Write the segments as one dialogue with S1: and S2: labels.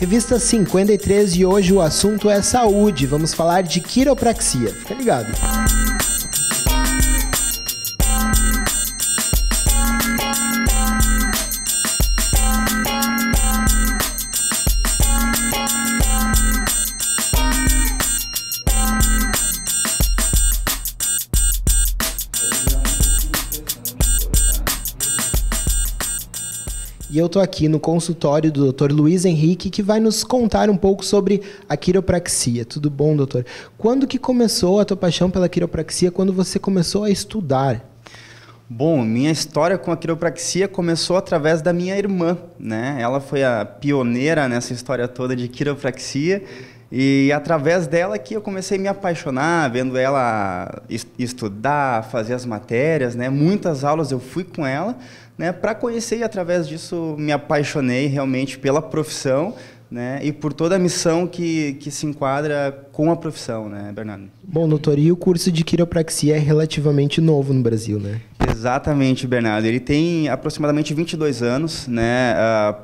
S1: Revista 53 e hoje o assunto é saúde. Vamos falar de quiropraxia. Fica ligado. E eu tô aqui no consultório do Dr. Luiz Henrique, que vai nos contar um pouco sobre a quiropraxia. Tudo bom, doutor? Quando que começou a tua paixão pela quiropraxia? Quando você começou a estudar?
S2: Bom, minha história com a quiropraxia começou através da minha irmã, né? Ela foi a pioneira nessa história toda de quiropraxia. E através dela que eu comecei a me apaixonar, vendo ela estudar, fazer as matérias, né? Muitas aulas eu fui com ela, né? Para conhecer, e através disso me apaixonei realmente pela profissão, né? E por toda a missão que se enquadra com a profissão, né, Bernardo? Bom,
S1: doutor, e o curso de quiropraxia é relativamente novo no Brasil, né?
S2: Exatamente, Bernardo. Ele tem aproximadamente 22 anos, né?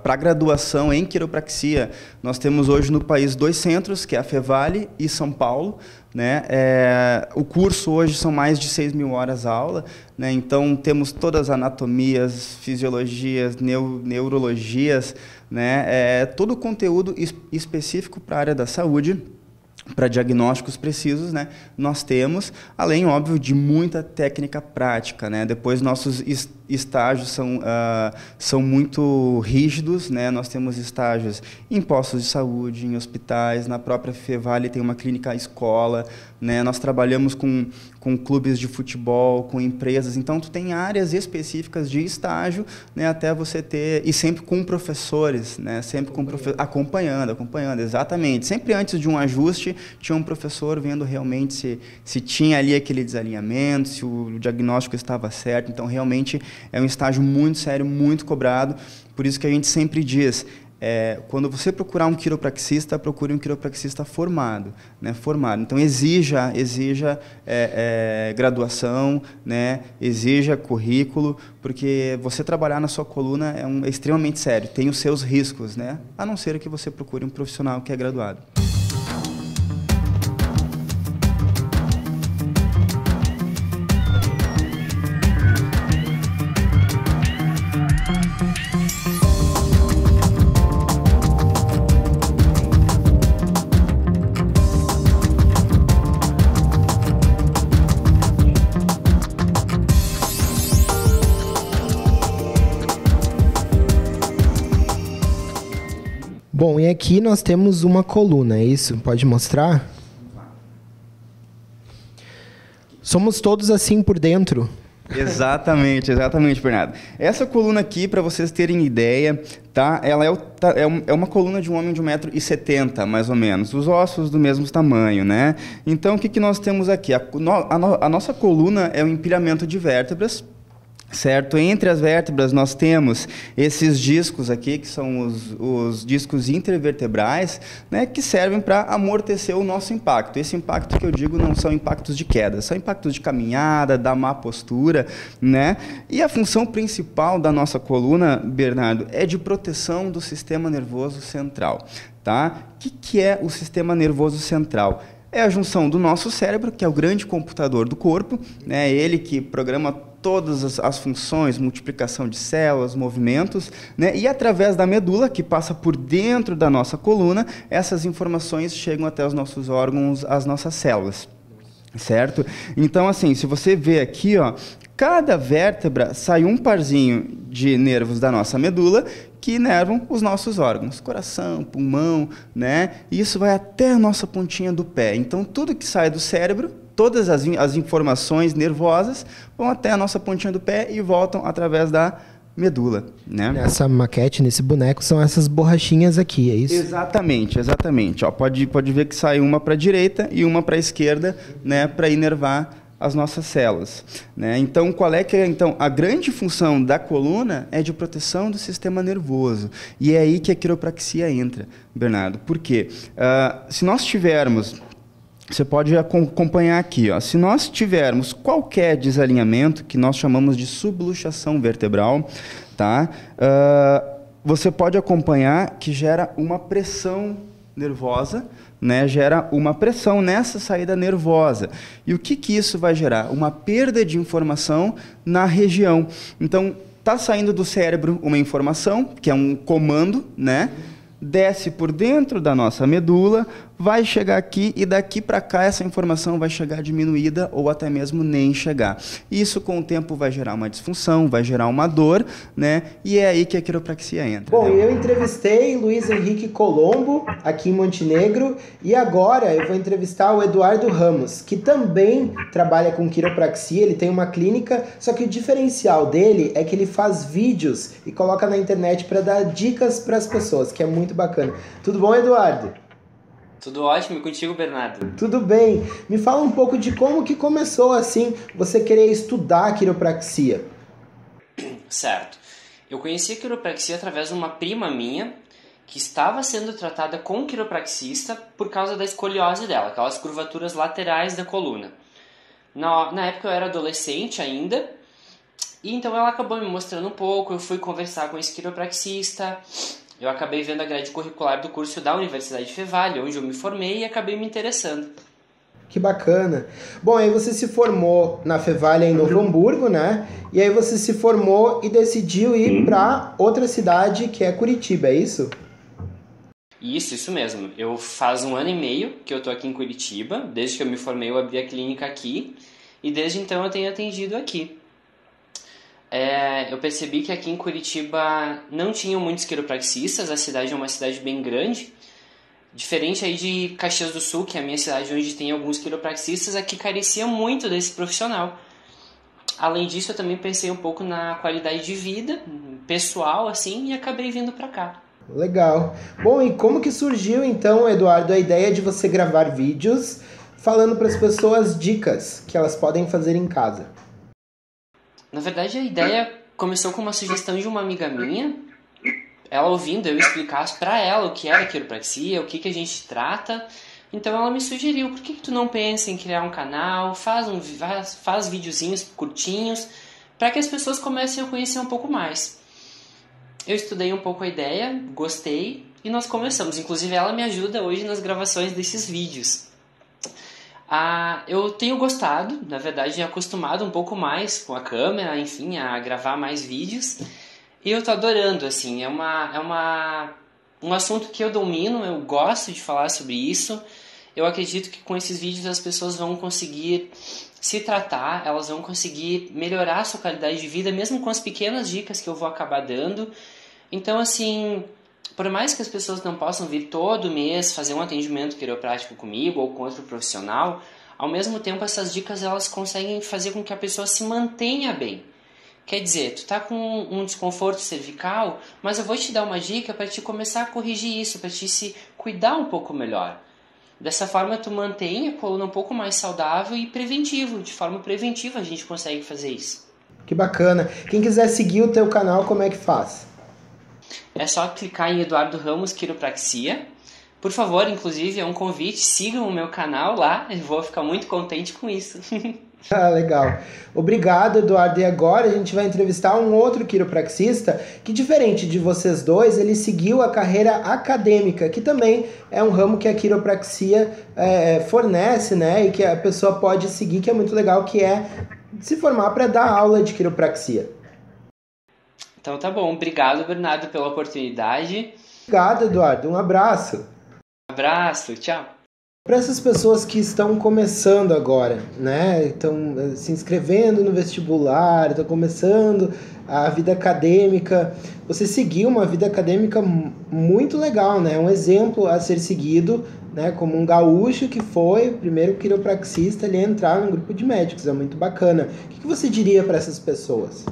S2: Para graduação em quiropraxia, nós temos hoje no país 2 centros, que é a Fevale e São Paulo, né? O curso hoje são mais de 6.000 horas aula, né? Então temos todas as anatomias, fisiologias, neurologias, né? Todo o conteúdo específico para a área da saúde, para diagnósticos precisos, né, nós temos, além, óbvio, de muita técnica prática, né? Depois, nossos estágios são muito rígidos, né? Nós temos estágios em postos de saúde, em hospitais, na própria Fevale tem uma clínica escola, né? Nós trabalhamos com clubes de futebol, com empresas, então tu tem áreas específicas de estágio, né? Até você ter, e sempre com professores, né? Sempre com acompanhando, exatamente. Sempre antes de um ajuste, tinha um professor vendo realmente se tinha ali aquele desalinhamento, se o diagnóstico estava certo. Então, realmente, é um estágio muito sério, muito cobrado. Por isso que a gente sempre diz, quando você procurar um quiropraxista, procure um quiropraxista formado, né? Formado. Então, exija graduação, né? Exija currículo, porque você trabalhar na sua coluna é extremamente sério, tem os seus riscos, né? A não ser que você procure um profissional que é graduado.
S1: Bom, e aqui nós temos uma coluna, é isso? Pode mostrar? Somos todos assim por dentro?
S2: Exatamente, Bernardo. Essa coluna aqui, para vocês terem ideia, tá? Ela é uma coluna de um homem de 1,70 m, mais ou menos. Os ossos do mesmo tamanho, né? Então, o que nós temos aqui? A nossa coluna é um empilhamento de vértebras, certo? Entre as vértebras nós temos esses discos aqui, que são os discos intervertebrais, né, que servem para amortecer o nosso impacto. Esse impacto que eu digo não são impactos de queda, são impactos de caminhada, da má postura, né? E a função principal da nossa coluna, Bernardo, é de proteção do sistema nervoso central, tá? O que é o sistema nervoso central? É a junção do nosso cérebro, que é o grande computador do corpo, né? Ele que programa todas as funções, multiplicação de células, movimentos, né? E através da medula, que passa por dentro da nossa coluna, essas informações chegam até os nossos órgãos, as nossas células, certo? Então, assim, se você vê aqui, ó, cada vértebra sai um parzinho de nervos da nossa medula que inervam os nossos órgãos, coração, pulmão, né? E isso vai até a nossa pontinha do pé. Então, tudo que sai do cérebro, todas as informações nervosas vão até a nossa pontinha do pé e voltam através da medula, né?
S1: Nessa maquete, nesse boneco, são essas borrachinhas aqui, é isso?
S2: Exatamente. Ó, pode ver que sai uma para a direita e uma para a esquerda, né, para inervar as nossas células, né? Então, então a grande função da coluna é de proteção do sistema nervoso, e é aí que a quiropraxia entra, Bernardo. Por quê? Se nós tivermos, você pode acompanhar aqui, ó, se nós tivermos qualquer desalinhamento, que nós chamamos de subluxação vertebral, tá? você pode acompanhar que gera uma pressão nervosa, né? Gera uma pressão nessa saída nervosa. E o que que isso vai gerar? Uma perda de informação na região. Então, está saindo do cérebro uma informação, que é um comando, né? Desce por dentro da nossa medula, vai chegar aqui e daqui para cá essa informação vai chegar diminuída ou até mesmo nem chegar. Isso com o tempo vai gerar uma disfunção, vai gerar uma dor, né? E é aí que a quiropraxia entra.
S1: Bom, eu entrevistei Luiz Henrique Colombo aqui em Montenegro e agora eu vou entrevistar o Eduardo Ramos, que também trabalha com quiropraxia, ele tem uma clínica, só que o diferencial dele é que ele faz vídeos e coloca na internet para dar dicas para as pessoas, que é muito bacana. Tudo bom, Eduardo?
S3: Tudo ótimo, e contigo, Bernardo?
S1: Tudo bem. Me fala um pouco de como que começou, assim, você querer estudar quiropraxia.
S3: Certo. Eu conheci a quiropraxia através de uma prima minha que estava sendo tratada com quiropraxista por causa da escoliose dela, aquelas curvaturas laterais da coluna. Na época eu era adolescente ainda, e então ela acabou me mostrando um pouco, eu fui conversar com esse quiropraxista. Eu acabei vendo a grade curricular do curso da Universidade Fevale, onde eu me formei, e acabei me interessando.
S1: Que bacana. Bom, aí você se formou na Fevale em Novo Hamburgo, né? E aí você se formou e decidiu ir para outra cidade, que é Curitiba, é isso?
S3: Isso mesmo. Eu faz 1 ano e meio que eu tô aqui em Curitiba. Desde que eu me formei, eu abri a clínica aqui. E desde então eu tenho atendido aqui. Eu percebi que aqui em Curitiba não tinham muitos quiropraxistas, a cidade é uma cidade bem grande. Diferente aí de Caxias do Sul, que é a minha cidade onde tem alguns quiropraxistas, aqui carecia muito desse profissional. Além disso, eu também pensei um pouco na qualidade de vida pessoal, assim, e acabei vindo pra cá.
S1: Legal. Bom, e como que surgiu então, Eduardo, a ideia de você gravar vídeos falando para as pessoas dicas que elas podem fazer em casa?
S3: Na verdade, a ideia começou com uma sugestão de uma amiga minha. Ela ouvindo eu explicar para ela o que era quiropraxia, o que a gente trata. Então ela me sugeriu, por que tu não pensa em criar um canal, faz videozinhos curtinhos, para que as pessoas comecem a conhecer um pouco mais. Eu estudei um pouco a ideia, gostei e nós começamos. Inclusive ela me ajuda hoje nas gravações desses vídeos. Eu tenho gostado, na verdade, acostumado um pouco mais com a câmera, enfim, a gravar mais vídeos. E eu tô adorando, assim, um assunto que eu domino, eu gosto de falar sobre isso. Eu acredito que com esses vídeos as pessoas vão conseguir se tratar, elas vão conseguir melhorar a sua qualidade de vida, mesmo com as pequenas dicas que eu vou acabar dando. Então, assim, por mais que as pessoas não possam vir todo mês fazer um atendimento quiroprático comigo ou com outro profissional, ao mesmo tempo essas dicas elas conseguem fazer com que a pessoa se mantenha bem. Quer dizer, tu tá com um desconforto cervical, mas eu vou te dar uma dica para te começar a corrigir isso, para te se cuidar um pouco melhor. Dessa forma tu mantém a coluna um pouco mais saudável e preventivo, de forma preventiva a gente consegue fazer isso.
S1: Que bacana. Quem quiser seguir o teu canal, como é que faz?
S3: É só clicar em Eduardo Ramos Quiropraxia. Por favor, inclusive, é um convite, sigam o meu canal lá, eu vou ficar muito contente com isso.
S1: Ah, legal. Obrigado, Eduardo. E agora a gente vai entrevistar um outro quiropraxista que, diferente de vocês dois, ele seguiu a carreira acadêmica, que também é um ramo que a quiropraxia fornece, né? E que a pessoa pode seguir, que é muito legal, que é se formar para dar aula de quiropraxia.
S3: Então tá bom. Obrigado, Bernardo, pela oportunidade.
S1: Obrigado, Eduardo. Um abraço.
S3: Abraço. Tchau.
S1: Para essas pessoas que estão começando agora, né? Estão se inscrevendo no vestibular, estão começando a vida acadêmica. Você seguiu uma vida acadêmica muito legal, né? Um exemplo a ser seguido, né? Como um gaúcho que foi o primeiro quiropraxista a entrar num grupo de médicos. É muito bacana. O que você diria para essas pessoas?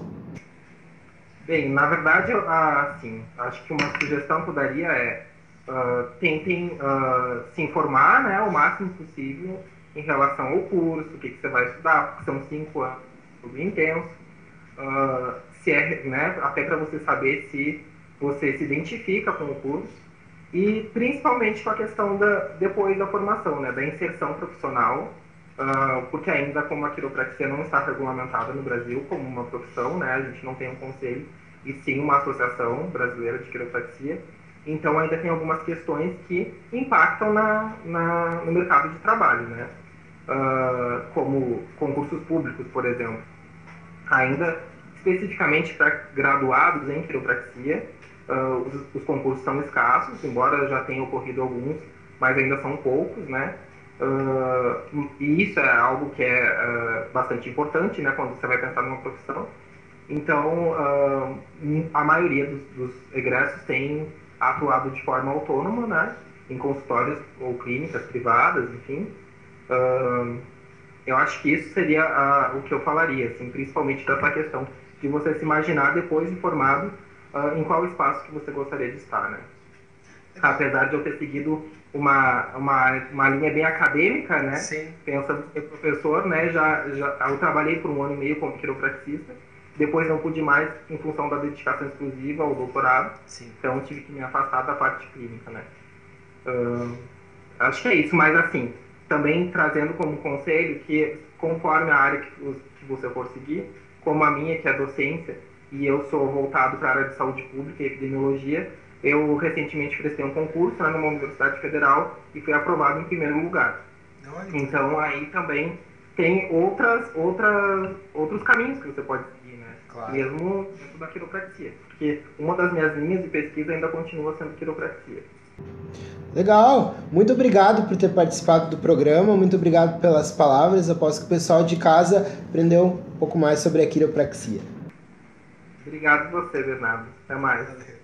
S4: Bem, na verdade, assim, acho que uma sugestão que eu daria é tentem se informar, né, o máximo possível em relação ao curso, o que você vai estudar, porque são 5 anos tudo intenso, né, até para você saber se você se identifica com o curso, e principalmente com a questão depois da formação, né, da inserção profissional, porque ainda como a quiropraxia não está regulamentada no Brasil como uma profissão, né, a gente não tem um conselho, e sim uma associação brasileira de quiropraxia. Então ainda tem algumas questões que impactam no mercado de trabalho, né? Como concursos públicos, por exemplo. Ainda especificamente para graduados em quiropraxia, os concursos são escassos, embora já tenham ocorrido alguns, mas ainda são poucos, né? E isso é algo que é bastante importante, né, quando você vai pensar numa profissão. Então, a maioria dos egressos tem atuado de forma autônoma, né, em consultórios ou clínicas privadas, enfim. Eu acho que isso seria o que eu falaria, assim, principalmente dessa questão de você se imaginar depois de formado em qual espaço que você gostaria de estar, né? Apesar de eu ter seguido uma linha bem acadêmica, né?
S1: Sim.
S4: Pensando em ser professor, né? Eu trabalhei por 1 ano e meio como quiropraxista, depois não pude mais em função da dedicação exclusiva ao doutorado.
S1: Sim.
S4: Então tive que me afastar da parte clínica, né? Acho que é isso, mas assim, também trazendo como conselho que conforme a área que você for seguir, como a minha, que é a docência, e eu sou voltado para a área de saúde pública e epidemiologia, eu recentemente prestei um concurso, né, numa universidade federal e fui aprovado em primeiro lugar. Então aí também tem outros caminhos que você pode seguir, né?
S1: Claro.
S4: Mesmo dentro da quiropraxia. Porque uma das minhas linhas de pesquisa ainda continua sendo quiropraxia.
S1: Legal! Muito obrigado por ter participado do programa, muito obrigado pelas palavras. Aposto que o pessoal de casa aprendeu um pouco mais sobre a quiropraxia.
S4: Obrigado a você, Bernardo. Até mais.
S1: Valeu.